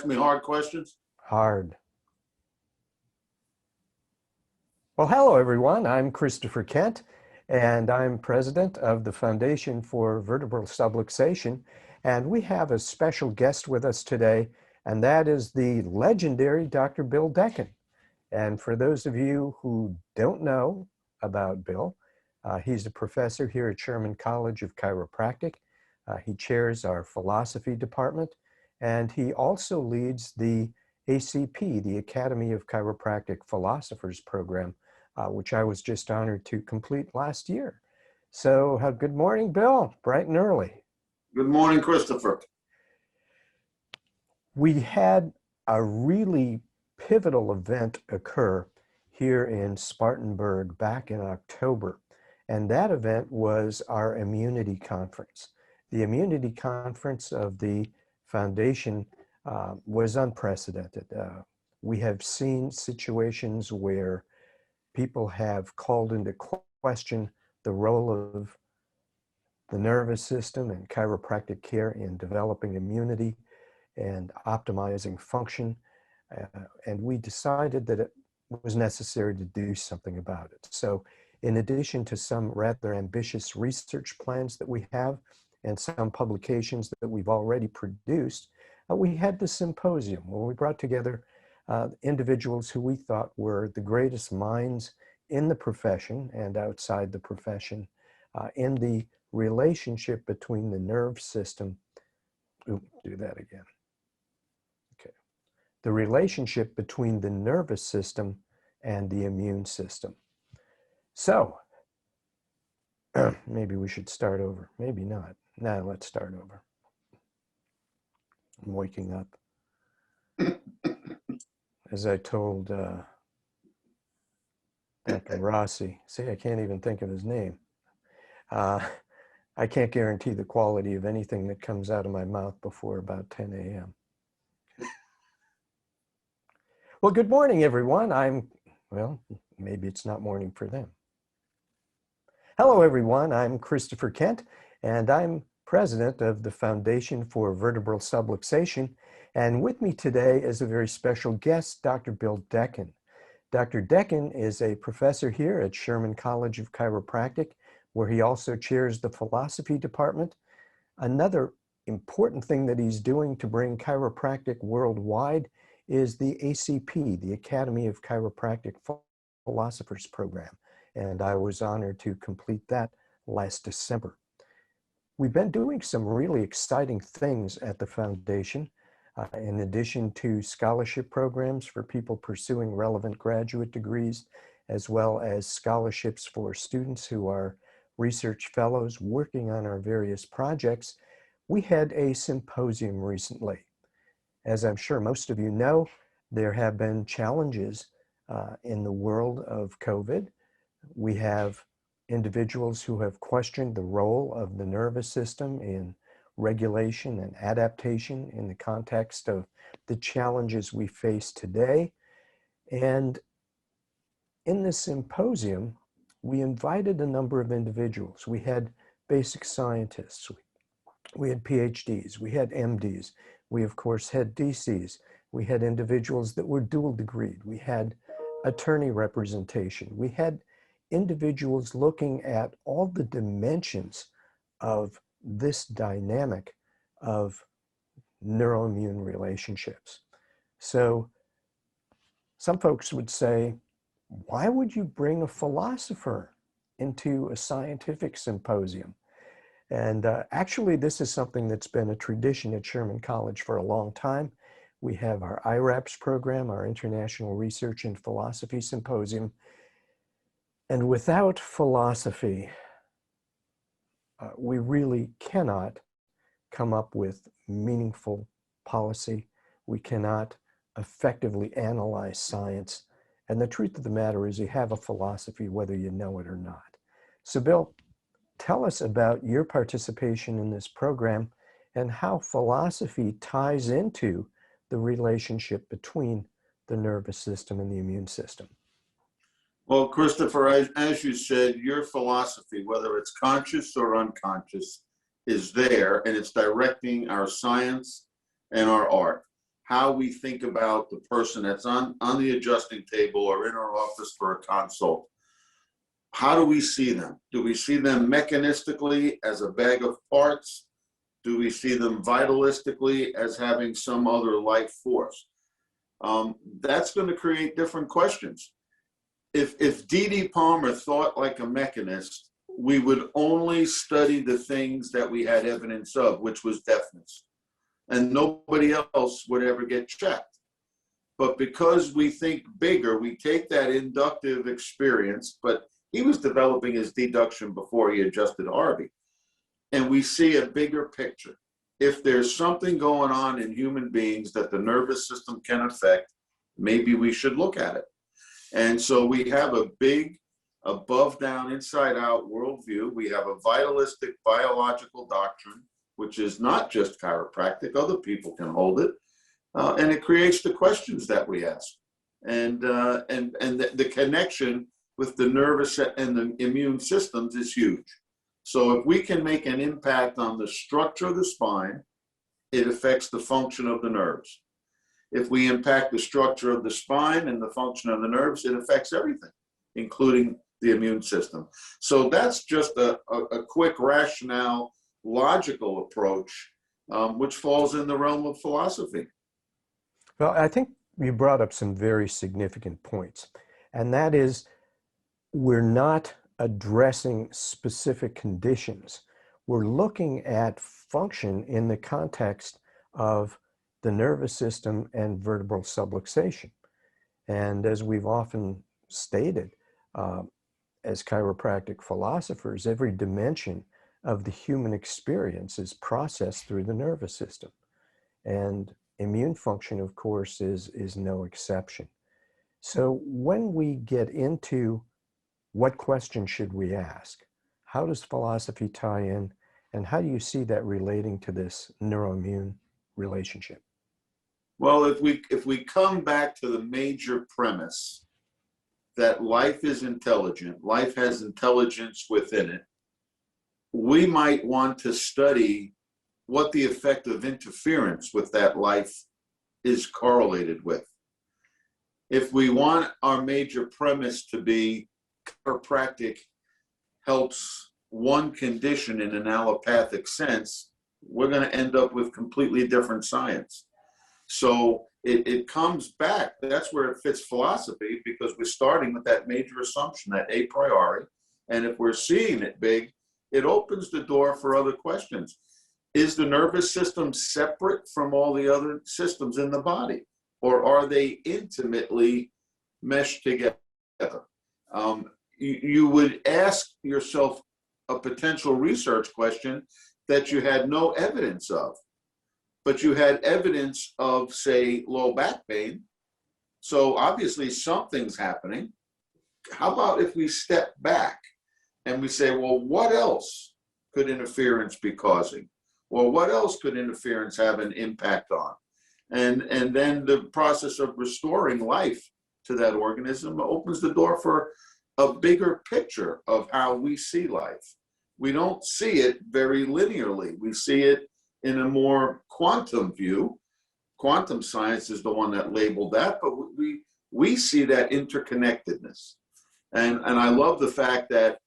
ask me hard questions? Hard. Well, hello, everyone. I'm Christopher Kent, and I'm president of the Foundation for Vertebral Subluxation. And we have a special guest with us today, and that is the legendary Dr. Bill Decken. And for those of you who don't know about Bill, he's a professor here at Sherman College of Chiropractic. He chairs our philosophy department, and he also leads the ACP, the Academy of Chiropractic Philosophers program, which I was just honored to complete last year. So good morning, Bill, bright and early. Good morning, Christopher. We had a really pivotal event occur here in Spartanburg back in October, and that event was our immunity conference. The immunity conference of the foundation was unprecedented. We have seen situations where people have called into question the role of the nervous system and chiropractic care in developing immunity and optimizing function. And we decided that it was necessary to do something about it. So in addition to some rather ambitious research plans that we have and some publications that we've already produced, we had this symposium where we brought together individuals who we thought were the greatest minds in the profession and outside the profession in the relationship between the nerve system. Ooh, do that again. Okay. The relationship between the nervous system and the immune system. So maybe we should start over. Maybe not. Now let's start over. I'm waking up. As I told Dr. Rossi, see, I can't even think of his name. I can't guarantee the quality of anything that comes out of my mouth before about 10 a.m. Well, good morning, everyone. Well, maybe it's not morning for them. Hello, everyone. I'm Christopher Kent, and I'm president of the Foundation for Vertebral Subluxation. And with me today is a very special guest, Dr. Bill Decken. Dr. Decken is a professor here at Sherman College of Chiropractic, where he also chairs the philosophy department. Another important thing that he's doing to bring chiropractic worldwide is the ACP, the Academy of Chiropractic Philosophers program. And I was honored to complete that last December. We've been doing some really exciting things at the foundation. In addition to scholarship programs for people pursuing relevant graduate degrees, as well as scholarships for students who are research fellows working on our various projects, we had a symposium recently. As I'm sure most of you know, there have been challenges in the world of COVID. We have individuals who have questioned the role of the nervous system in regulation and adaptation in the context of the challenges we face today. And in this symposium, we invited a number of individuals. We had basic scientists, we had PhDs, we had MDs, we of course had DCs, we had individuals that were dual degreed, we had attorney representation, we had individuals looking at all the dimensions of this dynamic of neuroimmune relationships. So some folks would say, why would you bring a philosopher into a scientific symposium? And actually, this is something that's been a tradition at Sherman College for a long time. We have our IRAPS program, our International Research in Philosophy Symposium. And without philosophy, we really cannot come up with meaningful policy. We cannot effectively analyze science. And the truth of the matter is you have a philosophy whether you know it or not. So Bill, tell us about your participation in this program and how philosophy ties into the relationship between the nervous system and the immune system. Well, Christopher, as you said, your philosophy, whether it's conscious or unconscious, is there, and it's directing our science and our art. how we think about the person that's on the adjusting table or in our office for a consult. How do we see them? Do we see them mechanistically as a bag of parts? Do we see them vitalistically as having some other life force? That's going to create different questions. If D.D. Palmer thought like a mechanist, we would only study the things that we had evidence of, which was deafness. And nobody else would ever get checked. But because we think bigger, we take that inductive experience, but he was developing his deduction before he adjusted Harvey. And we see a bigger picture. If there's something going on in human beings that the nervous system can affect, maybe we should look at it. And so we have a big above, down, inside out worldview. We have a vitalistic biological doctrine, which is not just chiropractic. Other people can hold it. And it creates the questions that we ask. And the connection with the nervous and the immune systems is huge. So if we can make an impact on the structure of the spine, it affects the function of the nerves. If we impact the structure of the spine and the function of the nerves, it affects everything, including the immune system. So that's just a quick rationale, logical approach, which falls in the realm of philosophy. Well, I think you brought up some very significant points, and that is we're not addressing specific conditions. We're looking at function in the context of the nervous system and vertebral subluxation. And as we've often stated, as chiropractic philosophers, every dimension of the human experience is processed through the nervous system. And immune function, of course, is no exception. So when we get into what question should we ask, how does philosophy tie in, and how do you see that relating to this neuroimmune relationship? Well, if we come back to the major premise that life is intelligent, life has intelligence within it, we might want to study what the effect of interference with that life is correlated with. If we want our major premise to be chiropractic helps one condition in an allopathic sense, we're going to end up with completely different science. So it comes back. That's where it fits philosophy, because we're starting with that major assumption, that a priori. And if we're seeing it big, it opens the door for other questions. Is the nervous system separate from all the other systems in the body? Or are they intimately meshed together? You would ask yourself a potential research question that you had no evidence of, but you had evidence of, say, low back pain. So obviously something's happening. How about if we step back and we say, well, what else could interference be causing? Well, what else could interference have an impact on? And then the process of restoring life to that organism opens the door for a bigger picture of how we see life. We don't see it very linearly. We see it in a more quantum view. Quantum science is the one that labeled that, but we see that interconnectedness. And I love the fact that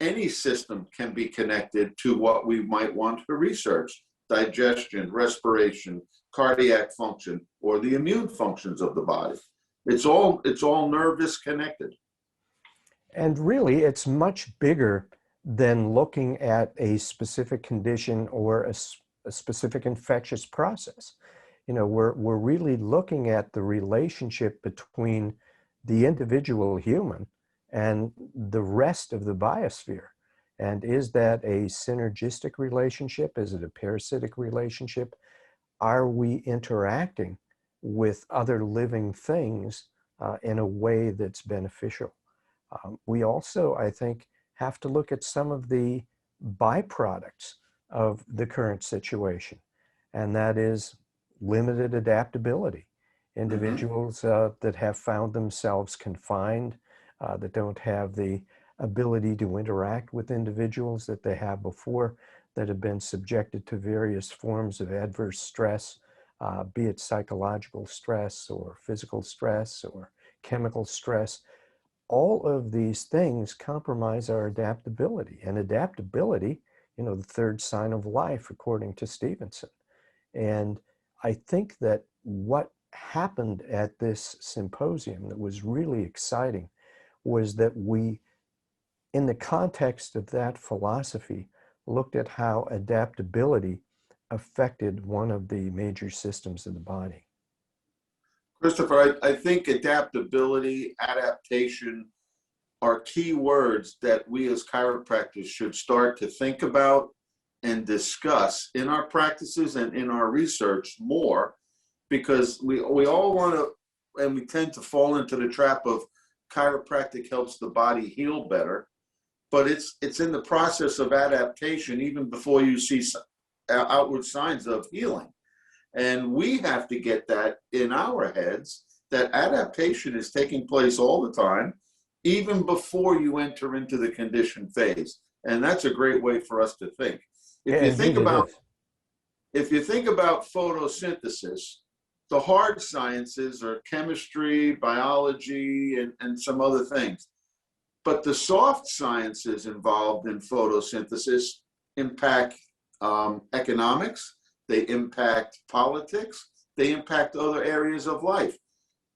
any system can be connected to what we might want to research: digestion, respiration, cardiac function, or the immune functions of the body. It's all nervous connected. And really, it's much bigger than looking at a specific condition or a specific infectious process. You know, we're really looking at the relationship between the individual human and the rest of the biosphere. And is that a synergistic relationship? Is it a parasitic relationship? Are we interacting with other living things in a way that's beneficial? We also, I think, have to look at some of the byproducts of the current situation, and that is limited adaptability. Individuals that have found themselves confined, that don't have the ability to interact with individuals that they have before, that have been subjected to various forms of adverse stress, be it psychological stress or physical stress or chemical stress. All of these things compromise our adaptability. And adaptability, the third sign of life, according to Stevenson. And I think that what happened at this symposium that was really exciting was that we, in the context of that philosophy, looked at how adaptability affected one of the major systems of the body. Christopher, I think adaptability, adaptation are key words that we as chiropractors should start to think about and discuss in our practices and in our research more, because we all want to, and we tend to fall into the trap of chiropractic helps the body heal better, but it's in the process of adaptation even before you see outward signs of healing. And we have to get that in our heads, that adaptation is taking place all the time, even before you enter into the condition phase. And that's a great way for us to think. If you think about photosynthesis, the hard sciences are chemistry, biology, and some other things. But the soft sciences involved in photosynthesis impact economics, they impact politics, they impact other areas of life.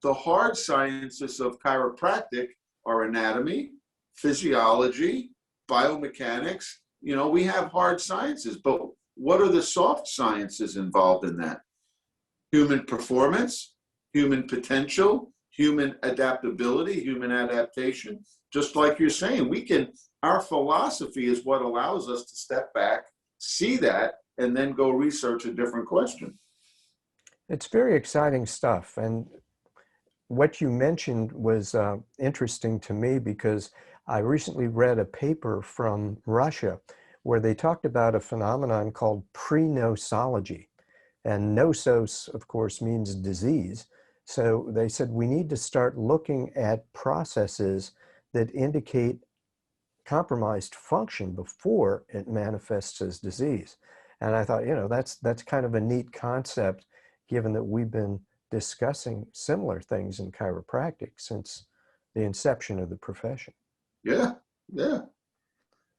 The hard sciences of chiropractic are anatomy, physiology, biomechanics. We have hard sciences, but what are the soft sciences involved in that? Human performance, human potential, human adaptability, human adaptation. Just like you're saying, our philosophy is what allows us to step back, see that, and then go research a different question. It's very exciting stuff. And what you mentioned was interesting to me, because I recently read a paper from Russia where they talked about a phenomenon called pre-nosology. And nosos, of course, means disease. So they said we need to start looking at processes that indicate compromised function before it manifests as disease. And I thought, that's kind of a neat concept, given that we've been discussing similar things in chiropractic since the inception of the profession. Yeah.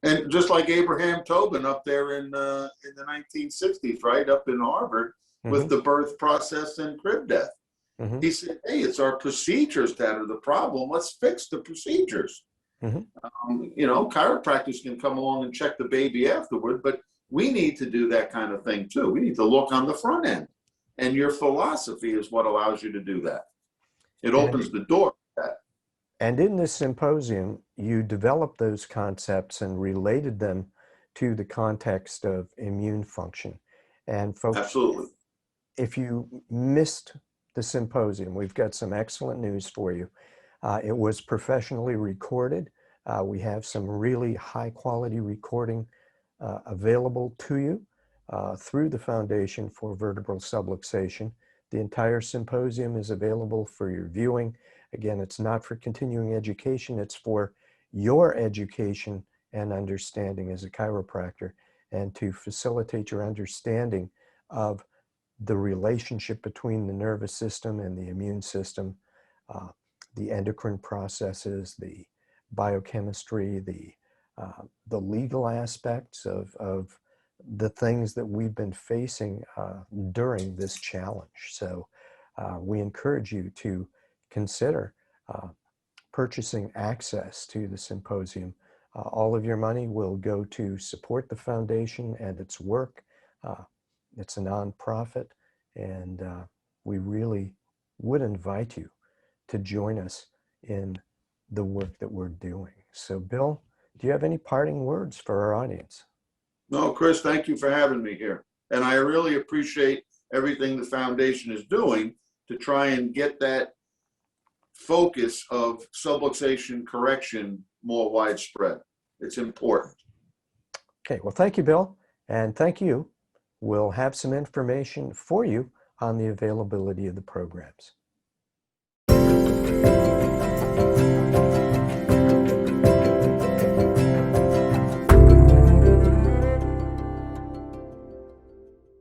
And just like Abraham Tobin up there in the 1960s, right, up in Harvard, with the birth process and crib death. He said, hey, it's our procedures that are the problem. Let's fix the procedures. Chiropractors can come along and check the baby afterward, but we need to do that kind of thing too. We need to look on the front end. And your philosophy is what allows you to do that. It opens the door for that. And in this symposium, you developed those concepts and related them to the context of immune function. And folks, absolutely, if you missed the symposium, we've got some excellent news for you. It was professionally recorded. We have some really high quality recording available to you through the Foundation for Vertebral Subluxation. The entire symposium is available for your viewing. Again, it's not for continuing education, it's for your education and understanding as a chiropractor, and to facilitate your understanding of the relationship between the nervous system and the immune system, the endocrine processes, the biochemistry, the legal aspects of the things that we've been facing during this challenge. So we encourage you to consider purchasing access to the symposium. All of your money will go to support the foundation and its work. It's a nonprofit, and we really would invite you to join us in the work that we're doing. So Bill, do you have any parting words for our audience? No, Chris, thank you for having me here. And I really appreciate everything the foundation is doing to try and get that focus of subluxation correction more widespread. It's important. Okay, well, thank you, Bill, and thank you. We'll have some information for you on the availability of the programs.